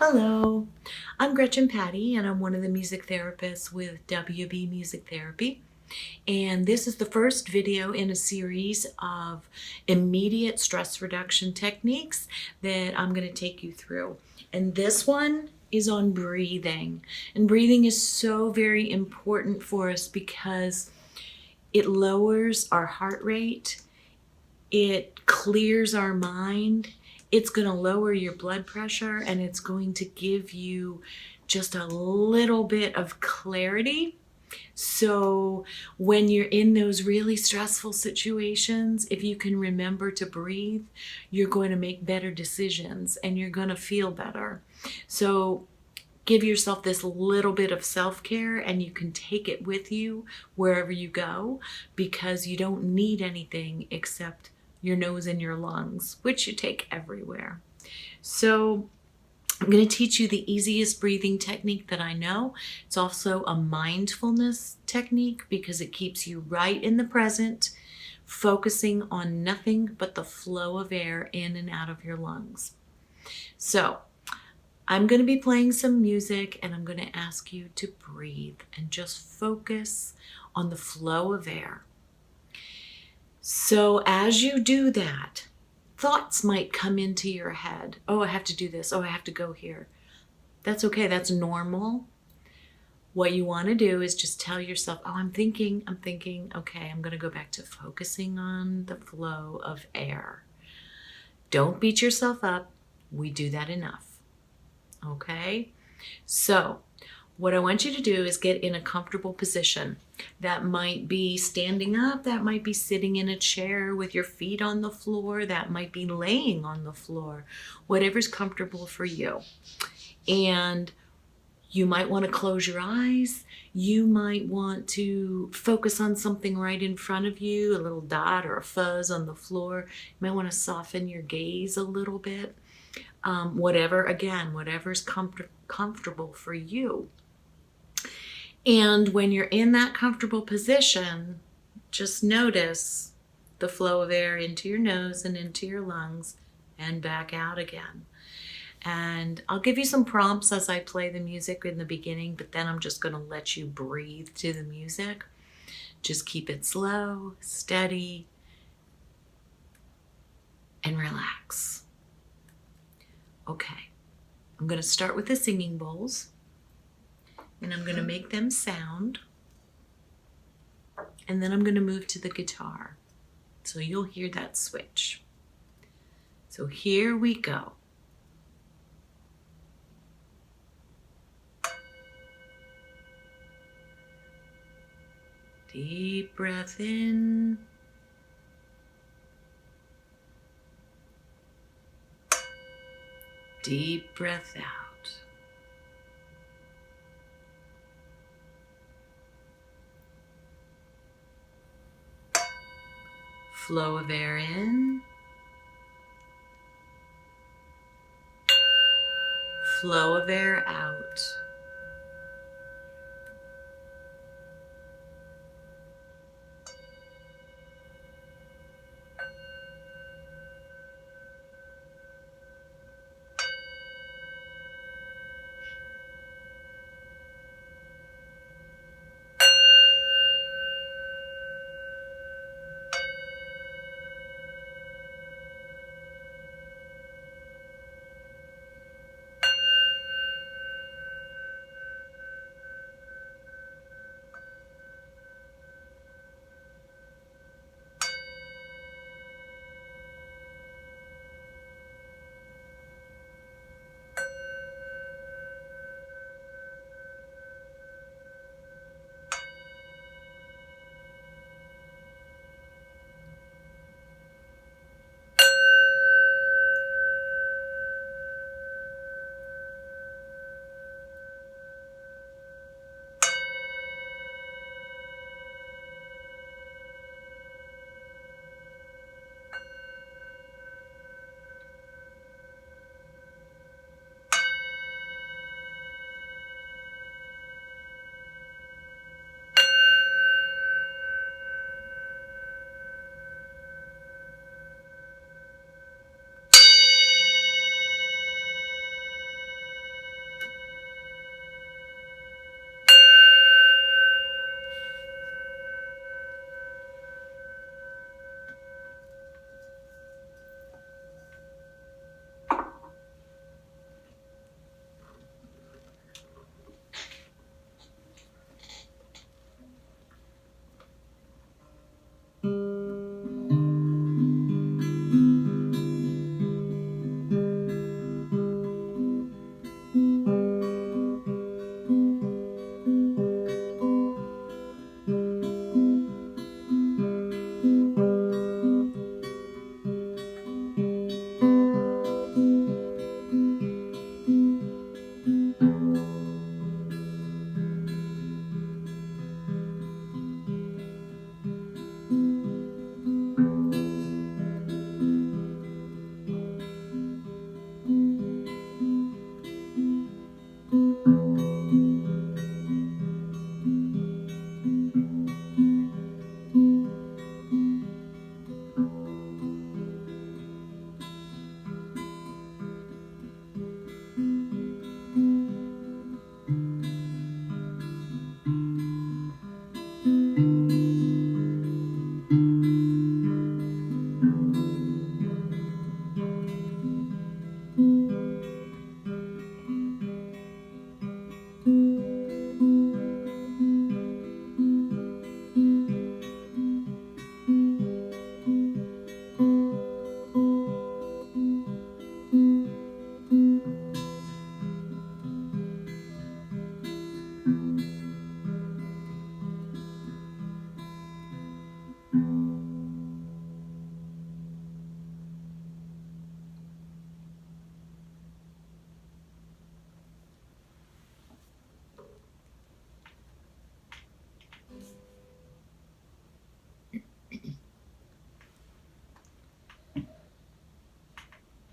Hello, I'm Gretchen Patty, and I'm one of the music therapists with WB Music Therapy. And this is the first video in a series of immediate stress reduction techniques that I'm going to take you through. And this one is on breathing. And breathing is so very important for us because it lowers our heart rate, it clears our mind, it's going to lower your blood pressure, and it's going to give you just a little bit of clarity. So when you're in those really stressful situations, if you can remember to breathe, you're going to make better decisions and you're going to feel better. So give yourself this little bit of self-care, and you can take it with you wherever you go, because you don't need anything except your nose and your lungs, which you take everywhere. So I'm going to teach you the easiest breathing technique that I know. It's also a mindfulness technique because it keeps you right in the present, focusing on nothing but the flow of air in and out of your lungs. So I'm going to be playing some music, and I'm going to ask you to breathe and just focus on the flow of air. So as you do that, thoughts might come into your head. Oh, I have to do this. Oh, I have to go here. That's okay. That's normal. What you want to do is just tell yourself, oh, I'm thinking. Okay, I'm going to go back to focusing on the flow of air. Don't beat yourself up. We do that enough. Okay? So what I want you to do is get in a comfortable position. That might be standing up, that might be sitting in a chair with your feet on the floor, that might be laying on the floor, whatever's comfortable for you. And you might want to close your eyes. You might want to focus on something right in front of you, a little dot or a fuzz on the floor. You might want to soften your gaze a little bit. Whatever's comfortable for you. And when you're in that comfortable position, just notice the flow of air into your nose and into your lungs and back out again. And I'll give you some prompts as I play the music in the beginning, but then I'm just going to let you breathe to the music. Just keep it slow, steady, and relax. Okay, I'm going to start with the singing bowls, and I'm going to make them sound, and then I'm going to move to the guitar, so you'll hear that switch. So here we go. Deep breath in. Deep breath out. Flow of air in. Flow of air out.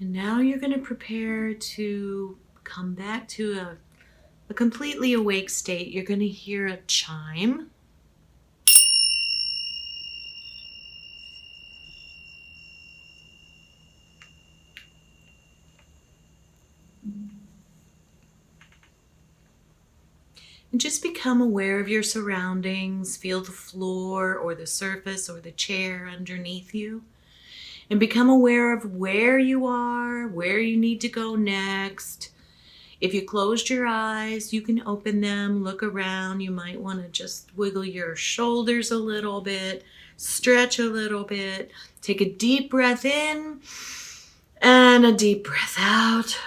And now you're going to prepare to come back to a completely awake state. You're going to hear a chime. And just become aware of your surroundings. Feel the floor or the surface or the chair underneath you. And become aware of where you are, where you need to go next. If you closed your eyes, you can open them, look around. You might want to just wiggle your shoulders a little bit, stretch a little bit. Take a deep breath in and a deep breath out.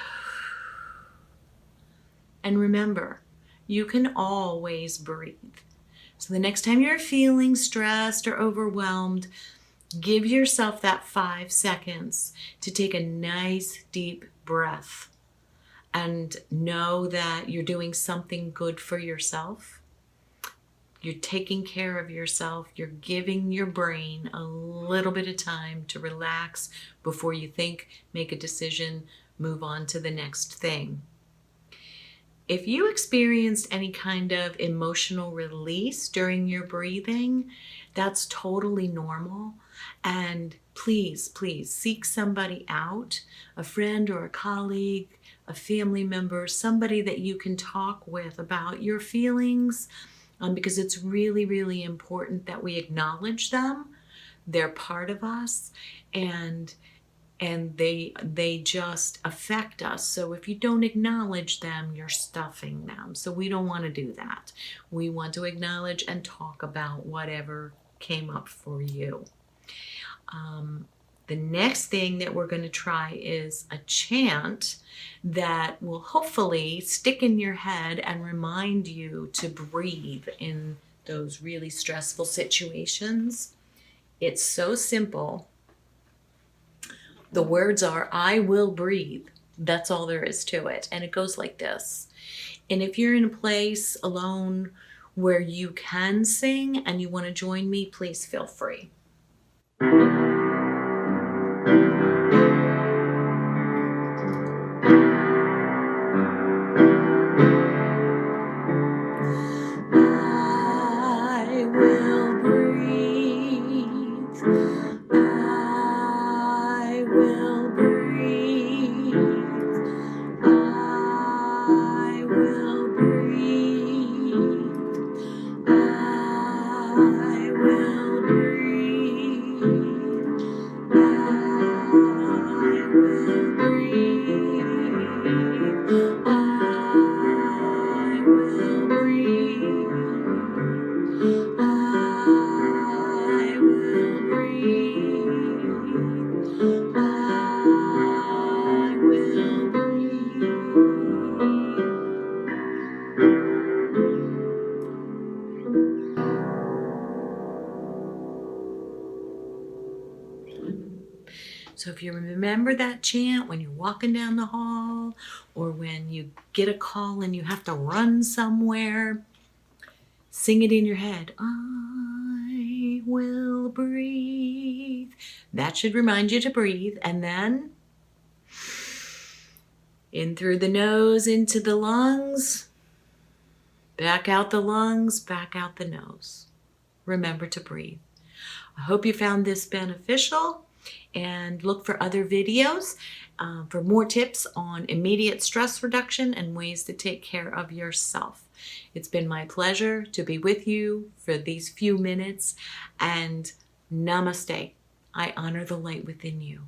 And remember, you can always breathe. So the next time you're feeling stressed or overwhelmed, give yourself that 5 seconds to take a nice deep breath and know that you're doing something good for yourself. You're taking care of yourself. You're giving your brain a little bit of time to relax before you think, make a decision, move on to the next thing. If you experienced any kind of emotional release during your breathing, that's totally normal. And please, please seek somebody out, a friend or a colleague, a family member, somebody that you can talk with about your feelings, because it's really, really important that we acknowledge them. They're part of us, and they just affect us. So if you don't acknowledge them, you're stuffing them. So we don't want to do that. We want to acknowledge and talk about whatever came up for you. The next thing that we're going to try is a chant that will hopefully stick in your head and remind you to breathe in those really stressful situations. It's so simple. The words are, I will breathe. That's all there is to it. And it goes like this. And if you're in a place alone where you can sing and you want to join me, please feel free. I will breathe. I will breathe. I will breathe. I will breathe. I will breathe. I will breathe. I will breathe. I will breathe. So if you remember that chant when you're walking down the hall or when you get a call and you have to run somewhere, sing it in your head. I will breathe. That should remind you to breathe. And then in through the nose, into the lungs, back out the lungs, back out the nose. Remember to breathe. I hope you found this beneficial, and look for other videos for more tips on immediate stress reduction and ways to take care of yourself. It's been my pleasure to be with you for these few minutes, and namaste. I honor the light within you.